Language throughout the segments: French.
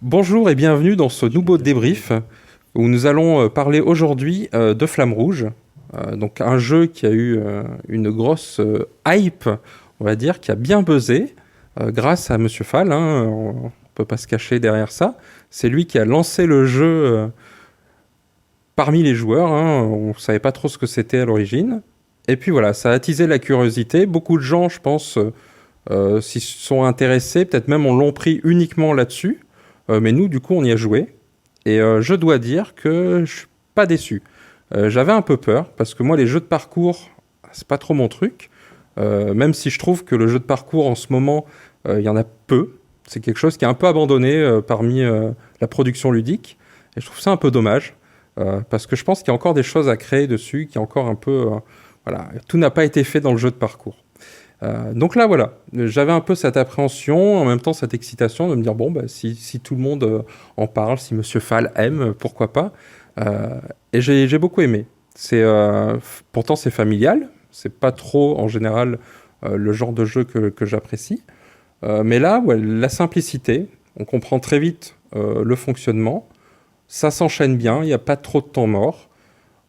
Bonjour et bienvenue dans ce nouveau débrief où nous allons parler aujourd'hui de Flamme Rouge. Donc un jeu qui a eu une grosse hype, on va dire, qui a bien buzzé grâce à Monsieur Fall. On peut pas se cacher derrière ça. C'est lui qui a lancé le jeu parmi les joueurs. On savait pas trop ce que c'était à l'origine. Et puis voilà, ça a attisé la curiosité. Beaucoup de gens, je pense, s'y sont intéressés. Peut-être même on l'ont pris uniquement là-dessus. Mais nous, du coup, on y a joué. Et je dois dire que je suis pas déçu. J'avais un peu peur, parce que moi, les jeux de parcours, c'est pas trop mon truc. Même si je trouve que le jeu de parcours, en ce moment, il y en a peu. C'est quelque chose qui est un peu abandonné parmi la production ludique. Et je trouve ça un peu dommage. Parce que je pense qu'il y a encore des choses à créer dessus, qui est encore un peu... voilà, tout n'a pas été fait dans le jeu de parcours. Donc là, voilà, j'avais un peu cette appréhension, en même temps cette excitation de me dire, bon, bah, si tout le monde en parle, si Monsieur Fall aime, pourquoi pas. Et j'ai beaucoup aimé. Pourtant, c'est familial, c'est pas trop, en général, le genre de jeu que j'apprécie. Mais là, ouais, la simplicité, on comprend très vite le fonctionnement, ça s'enchaîne bien, il n'y a pas trop de temps mort.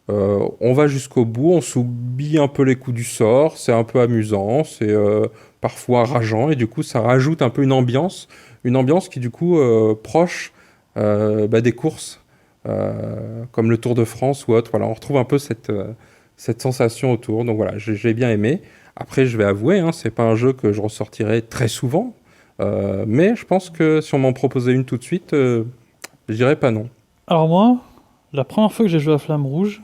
On va jusqu'au bout, on s'oublie un peu les coups du sort, c'est un peu amusant, c'est parfois rageant, et du coup ça rajoute un peu une ambiance qui du coup proche des courses, comme le Tour de France ou autre. Voilà, on retrouve un peu cette sensation autour, donc voilà, j'ai bien aimé. Après, je vais avouer, c'est pas un jeu que je ressortirai très souvent, mais je pense que si on m'en proposait une tout de suite, je dirais pas non. Alors moi, la première fois que j'ai joué à Flamme Rouge,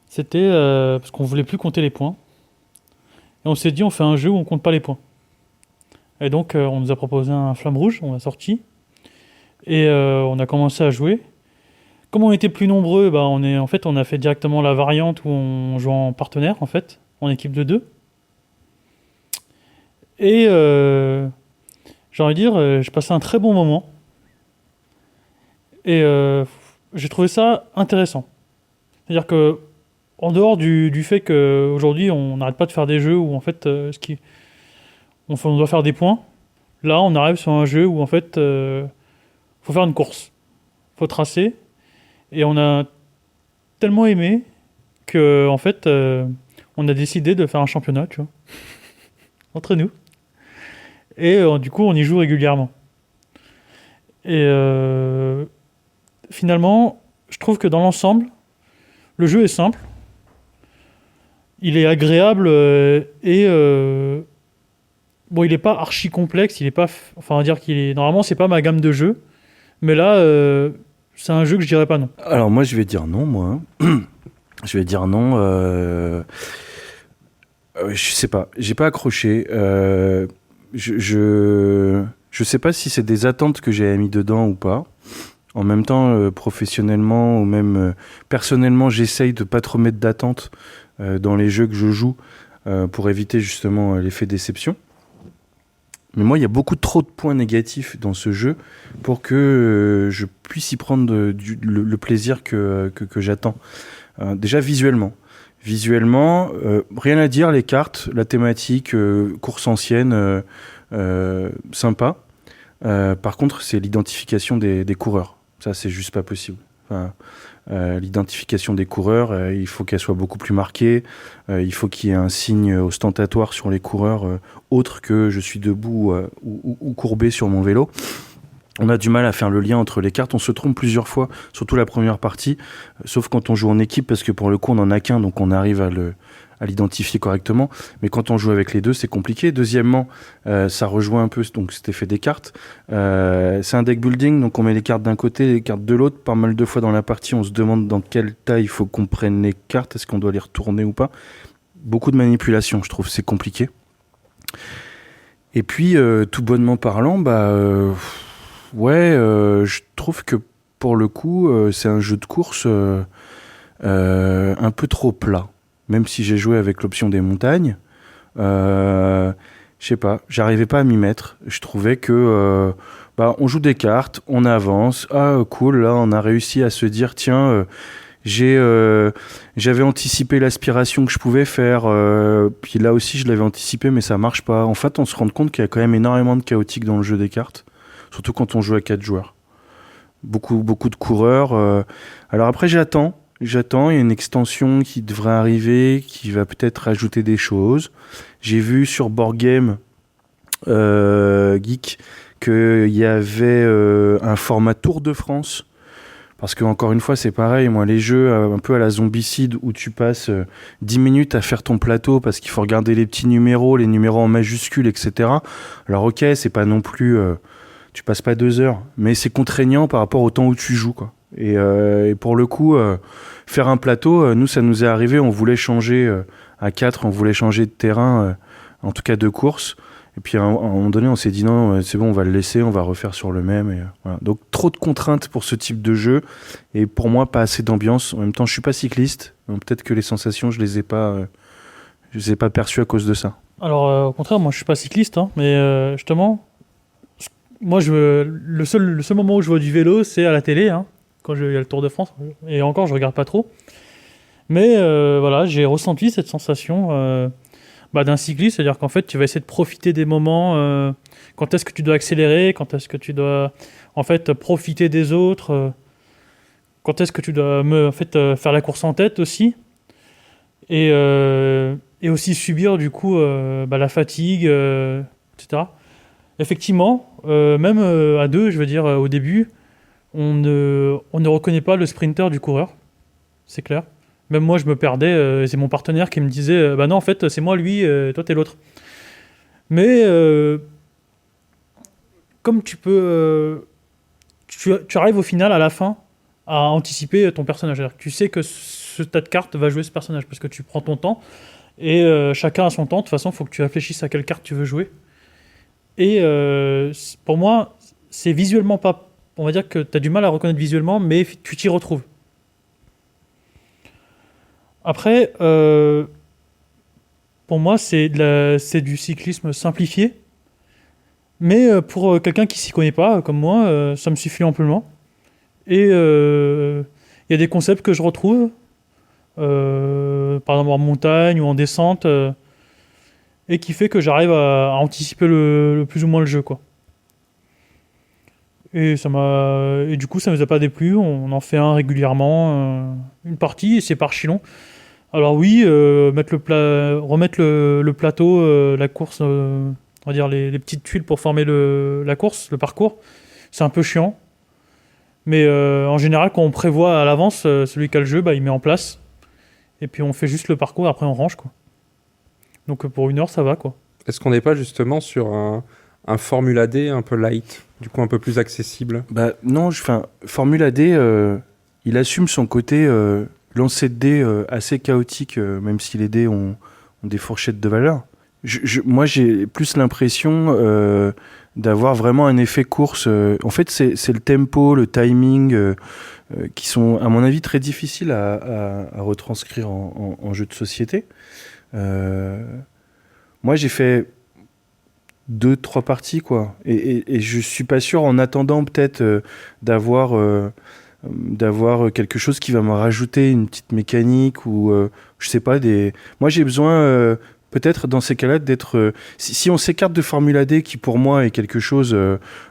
c'était parce qu'on voulait plus compter les points. Et on s'est dit, on fait un jeu où on compte pas les points. Et donc, on nous a proposé un Flamme Rouge, on l'a sorti. Et on a commencé à jouer. Comme on était plus nombreux, on a fait directement la variante où on joue en partenaire, en fait, en équipe de deux. Et j'ai envie de dire, j'ai passé un très bon moment. Et j'ai trouvé ça intéressant. C'est-à-dire que en dehors du fait qu'aujourd'hui, on n'arrête pas de faire des jeux où, en fait, on doit faire des points. Là, on arrive sur un jeu où, en fait, faut faire une course. Faut tracer. Et on a tellement aimé que, en fait, on a décidé de faire un championnat, tu vois, entre nous. Et du coup, on y joue régulièrement. Et finalement, je trouve que dans l'ensemble, le jeu est simple. Il est agréable et bon, il est pas archi complexe, il est pas enfin on va dire qu'il est normalement c'est pas ma gamme de jeux, mais là c'est un jeu que je dirais pas non. Alors moi je vais dire non moi. Je vais dire non je sais pas, j'ai pas accroché je sais pas si c'est des attentes que j'ai mis dedans ou pas. En même temps, professionnellement ou même personnellement, j'essaye de pas trop mettre d'attentes dans les jeux que je joue pour éviter justement l'effet déception. Mais moi, il y a beaucoup trop de points négatifs dans ce jeu pour que je puisse y prendre le plaisir que j'attends. Déjà visuellement. Visuellement, rien à dire, les cartes, la thématique, course ancienne, sympa. Par contre, c'est l'identification des coureurs. Ça, c'est juste pas possible. Enfin, l'identification des coureurs, il faut qu'elle soit beaucoup plus marquée. Il faut qu'il y ait un signe ostentatoire sur les coureurs, autre que je suis debout ou courbé sur mon vélo. On a du mal à faire le lien entre les cartes. On se trompe plusieurs fois, surtout la première partie, sauf quand on joue en équipe, parce que pour le coup, on n'en a qu'un, donc on arrive à l'identifier correctement. Mais quand on joue avec les deux, c'est compliqué. Deuxièmement, ça rejoint un peu donc, cet effet des cartes. C'est un deck building, donc on met les cartes d'un côté, les cartes de l'autre. Pas mal de fois dans la partie, on se demande dans quelle taille il faut qu'on prenne les cartes. Est-ce qu'on doit les retourner ou pas? Beaucoup de manipulation, je trouve, c'est compliqué. Et puis, tout bonnement parlant, je trouve que pour le coup, c'est un jeu de course un peu trop plat. Même si j'ai joué avec l'option des montagnes, je sais pas, j'arrivais pas à m'y mettre. Je trouvais que on joue des cartes, on avance, cool, là on a réussi à se dire tiens, j'avais anticipé l'aspiration que je pouvais faire, puis là aussi je l'avais anticipé mais ça marche pas. En fait, on se rend compte qu'il y a quand même énormément de chaotique dans le jeu des cartes, surtout quand on joue à 4 joueurs. beaucoup de coureurs. Alors après, j'attends. Il y a une extension qui devrait arriver, qui va peut-être rajouter des choses. J'ai vu sur Board Game Geek qu'il y avait un format Tour de France. Parce que encore une fois, c'est pareil. Moi, les jeux un peu à la Zombicide où tu passes 10 minutes à faire ton plateau parce qu'il faut regarder les petits numéros, les numéros en majuscules, etc. Alors ok, c'est pas non plus... tu passes pas 2 heures, mais c'est contraignant par rapport au temps où tu joues, quoi. Et pour le coup, faire un plateau, nous, ça nous est arrivé. On voulait changer à 4, on voulait changer de terrain, en tout cas de course. Et puis à un moment donné, on s'est dit non, c'est bon, on va le laisser, on va refaire sur le même. Et, voilà. Donc trop de contraintes pour ce type de jeu. Et pour moi, pas assez d'ambiance. En même temps, je suis pas cycliste. Donc peut-être que les sensations, je les ai pas perçues à cause de ça. Alors, au contraire, moi, je suis pas cycliste, hein, mais justement, moi, le seul moment où je vois du vélo, c'est à la télé, hein, quand il y a le Tour de France. Et encore, je regarde pas trop. Mais voilà, j'ai ressenti cette sensation d'un cycliste, c'est-à-dire qu'en fait, tu vas essayer de profiter des moments. Quand est-ce que tu dois accélérer, quand est-ce que tu dois en fait profiter des autres, quand est-ce que tu dois faire la course en tête aussi, et aussi subir du coup la fatigue, etc. Effectivement, même à deux, je veux dire, au début, on ne reconnaît pas le sprinter du coureur, c'est clair. Même moi, je me perdais, c'est mon partenaire qui me disait bah non, en fait, c'est moi lui, toi, t'es l'autre. Mais comme tu arrives au final, à la fin, à anticiper ton personnage. C'est-à-dire que tu sais que ce tas de cartes va jouer ce personnage parce que tu prends ton temps et chacun a son temps. De toute façon, il faut que tu réfléchisses à quelle carte tu veux jouer. Et pour moi, c'est visuellement pas... On va dire que tu as du mal à reconnaître visuellement, mais tu t'y retrouves. Après, pour moi, c'est du cyclisme simplifié. Mais pour quelqu'un qui s'y connaît pas, comme moi, ça me suffit amplement. Et il y a des concepts que je retrouve, par exemple en montagne ou en descente, et qui fait que j'arrive à anticiper le plus ou moins le jeu, quoi. Et du coup, ça ne nous a pas déplu. On en fait un régulièrement, une partie, et c'est pas archi long. Alors oui, remettre le plateau, la course, on va dire les petites tuiles pour former la course, le parcours, c'est un peu chiant. Mais en général, quand on prévoit à l'avance, celui qui a le jeu, il met en place. Et puis on fait juste le parcours, après on range, quoi. Donc pour 1 heure, ça va, quoi. Est-ce qu'on n'est pas justement sur un Formula D un peu light, du coup un peu plus accessible? Non, Formula D, il assume son côté lancer de dés assez chaotique, même si les dés ont des fourchettes de valeur. Moi, j'ai plus l'impression d'avoir vraiment un effet course. En fait, c'est le tempo, le timing, qui sont, à mon avis, très difficiles à retranscrire en jeu de société. Moi, j'ai fait 2-3 parties, quoi. Et je suis pas sûr, en attendant peut-être d'avoir quelque chose qui va me rajouter une petite mécanique ou je sais pas, moi j'ai besoin peut-être dans ces cas-là d'être si on s'écarte de Formula D qui pour moi est quelque chose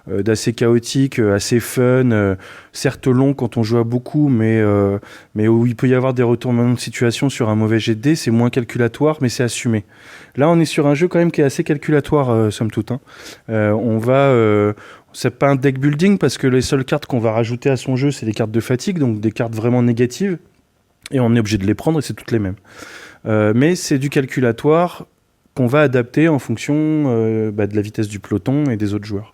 d'assez chaotique, assez fun, certes long quand on joue à beaucoup, mais où il peut y avoir des retournements de situation sur un mauvais jet de dés, c'est moins calculatoire mais c'est assumé. Là on est sur un jeu quand même qui est assez calculatoire somme toute, hein. C'est pas un deck building parce que les seules cartes qu'on va rajouter à son jeu, c'est des cartes de fatigue, donc des cartes vraiment négatives. Et on est obligé de les prendre et c'est toutes les mêmes. Mais c'est du calculatoire qu'on va adapter en fonction de la vitesse du peloton et des autres joueurs.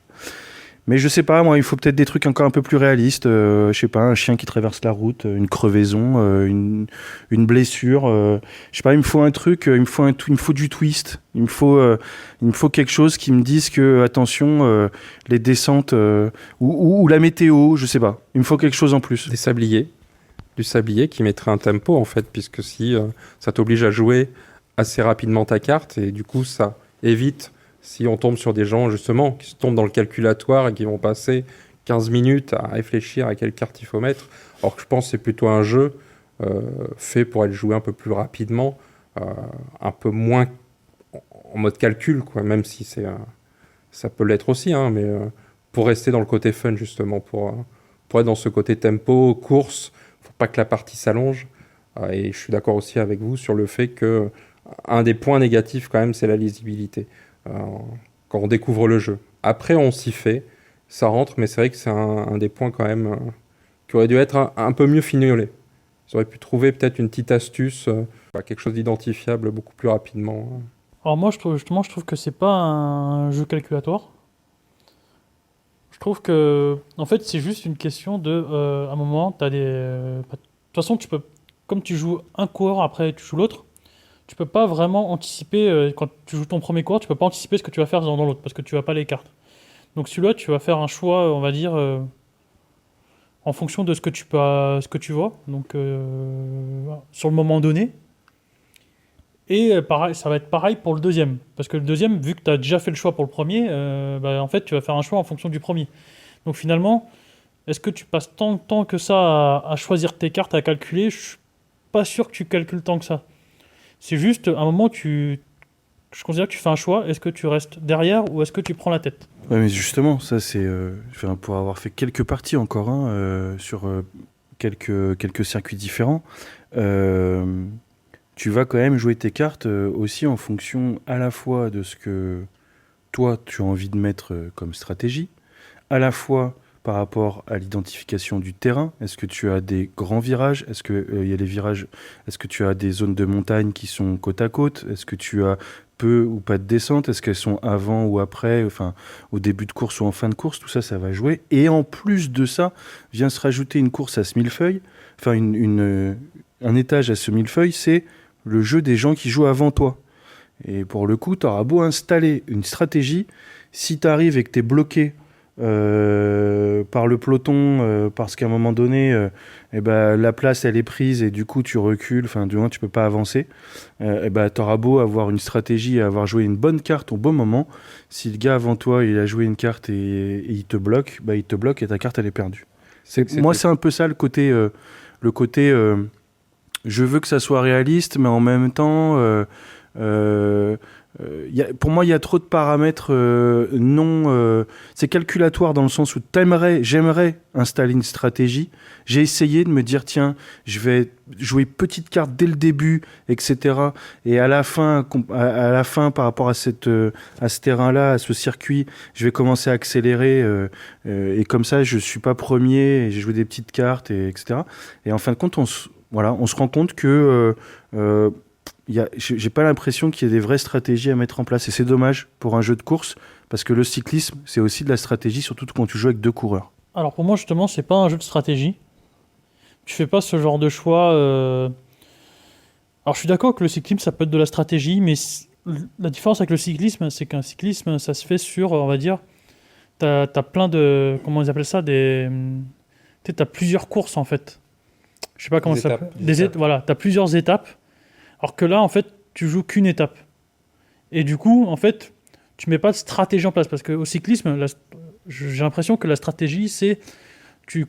Mais je sais pas, moi, il faut peut-être des trucs encore un peu plus réalistes. Je sais pas, un chien qui traverse la route, une crevaison, une blessure. Je sais pas, il me faut un truc, il me faut du twist. Il me faut quelque chose qui me dise que, attention, les descentes ou la météo, je sais pas. Il me faut quelque chose en plus. Du sablier qui mettrait un tempo, en fait, puisque si ça t'oblige à jouer assez rapidement ta carte, et du coup, ça évite... Si on tombe sur des gens, justement, qui tombent dans le calculatoire et qui vont passer 15 minutes à réfléchir à quelle carte il faut mettre, alors que je pense que c'est plutôt un jeu fait pour être joué un peu plus rapidement, un peu moins en mode calcul, quoi, même si ça peut l'être aussi, hein, mais pour rester dans le côté fun, justement, pour pourrait être dans ce côté tempo, course, faut pas que la partie s'allonge. Et je suis d'accord aussi avec vous sur le fait que un des points négatifs quand même, c'est la lisibilité. Quand on découvre le jeu. Après, on s'y fait, ça rentre, mais c'est vrai que c'est un des points quand même qui aurait dû être un peu mieux fignolé. Ils auraient pu trouver peut-être une petite astuce, quelque chose d'identifiable beaucoup plus rapidement. Alors moi, je trouve que c'est pas un jeu calculatoire. Je trouve que, en fait, c'est juste une question de, à un moment, t'as des... de toute façon, comme tu joues un coureur, après tu joues l'autre, tu peux pas vraiment anticiper, quand tu joues ton premier coureur, tu peux pas anticiper ce que tu vas faire dans l'autre, parce que tu as pas les cartes. Donc celui-là, tu vas faire un choix, on va dire, en fonction de ce que tu vois, donc voilà, sur le moment donné. Et pareil, ça va être pareil pour le deuxième. Parce que le deuxième, vu que tu as déjà fait le choix pour le premier, en fait, tu vas faire un choix en fonction du premier. Donc finalement, est-ce que tu passes tant de temps que ça à choisir tes cartes, à calculer? Je suis pas sûr que tu calcules tant que ça. C'est juste, à un moment, je considère que tu fais un choix. Est-ce que tu restes derrière ou est-ce que tu prends la tête? Ouais, mais justement, ça c'est pour avoir fait quelques parties encore sur quelques circuits différents. Tu vas quand même jouer tes cartes aussi en fonction à la fois de ce que toi tu as envie de mettre comme stratégie, à la fois par rapport à l'identification du terrain. Est-ce que tu as des grands virages? Est-ce que y a les virages? Est-ce que tu as des zones de montagne qui sont côte à côte? Est-ce que tu as peu ou pas de descente? Est-ce qu'elles sont avant ou après, enfin au début de course ou en fin de course? Tout ça, ça va jouer. Et en plus de ça, vient se rajouter une course à ce millefeuille, enfin un étage à ce millefeuille, c'est le jeu des gens qui jouent avant toi. Et pour le coup, tu auras beau installer une stratégie, si tu arrives et que tu es bloqué par le peloton, parce qu'à un moment donné, la place elle est prise et du coup tu recules, enfin du moins tu peux pas avancer, tu auras beau avoir une stratégie et avoir joué une bonne carte au bon moment, si le gars avant toi il a joué une carte et il te bloque, il te bloque et ta carte elle est perdue. C'est un peu ça le côté je veux que ça soit réaliste, mais en même temps, pour moi, il y a trop de paramètres non... c'est calculatoire dans le sens où j'aimerais installer une stratégie. J'ai essayé de me dire, tiens, je vais jouer petite carte dès le début, etc. Et à la fin par rapport à ce terrain-là, à ce circuit, je vais commencer à accélérer. Et comme ça, je ne suis pas premier, et j'ai joué des petites cartes, etc. Et en fin de compte, on se rend compte que j'ai pas l'impression qu'il y ait des vraies stratégies à mettre en place. Et c'est dommage pour un jeu de course, parce que le cyclisme, c'est aussi de la stratégie, surtout quand tu joues avec deux coureurs. Alors pour moi, justement, c'est pas un jeu de stratégie. Tu fais pas ce genre de choix. Alors je suis d'accord que le cyclisme, ça peut être de la stratégie, mais la différence avec le cyclisme, c'est qu'un cyclisme, ça se fait sur, on va dire, t'as plein de... Comment ils appellent ça? T'as plusieurs courses, en fait. Je sais pas comment ça s'appelle. Voilà, t'as plusieurs étapes. Alors que là, en fait, tu joues qu'une étape. Et du coup, en fait, tu mets pas de stratégie en place. Parce qu'au cyclisme, j'ai l'impression que la stratégie, c'est... Tu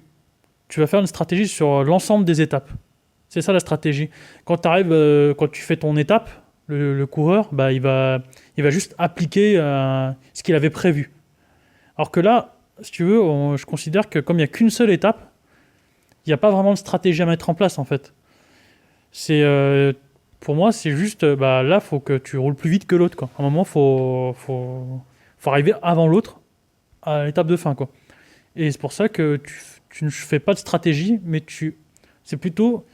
vas faire une stratégie sur l'ensemble des étapes. C'est ça la stratégie. Quand tu fais ton étape, le coureur, il va juste appliquer ce qu'il avait prévu. Alors que là, si tu veux, je considère que comme il n'y a qu'une seule étape, il n'y a pas vraiment de stratégie à mettre en place, en fait. Pour moi, c'est juste, là, il faut que tu roules plus vite que l'autre, quoi. À un moment, faut arriver avant l'autre à l'étape de fin, quoi. Et c'est pour ça que tu ne fais pas de stratégie, mais c'est plutôt,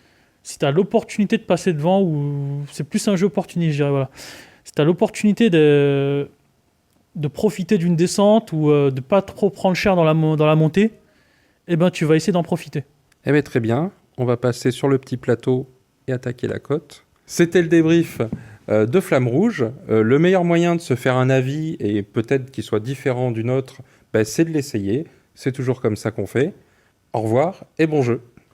si tu as l'opportunité de passer devant, ou c'est plus un jeu opportuniste, je dirais, voilà. Si tu as l'opportunité de profiter d'une descente ou de pas trop prendre cher dans la montée, tu vas essayer d'en profiter. Très bien, on va passer sur le petit plateau et attaquer la côte. C'était le débrief de Flamme Rouge. Le meilleur moyen de se faire un avis, et peut-être qu'il soit différent du nôtre, c'est de l'essayer. C'est toujours comme ça qu'on fait. Au revoir et bon jeu.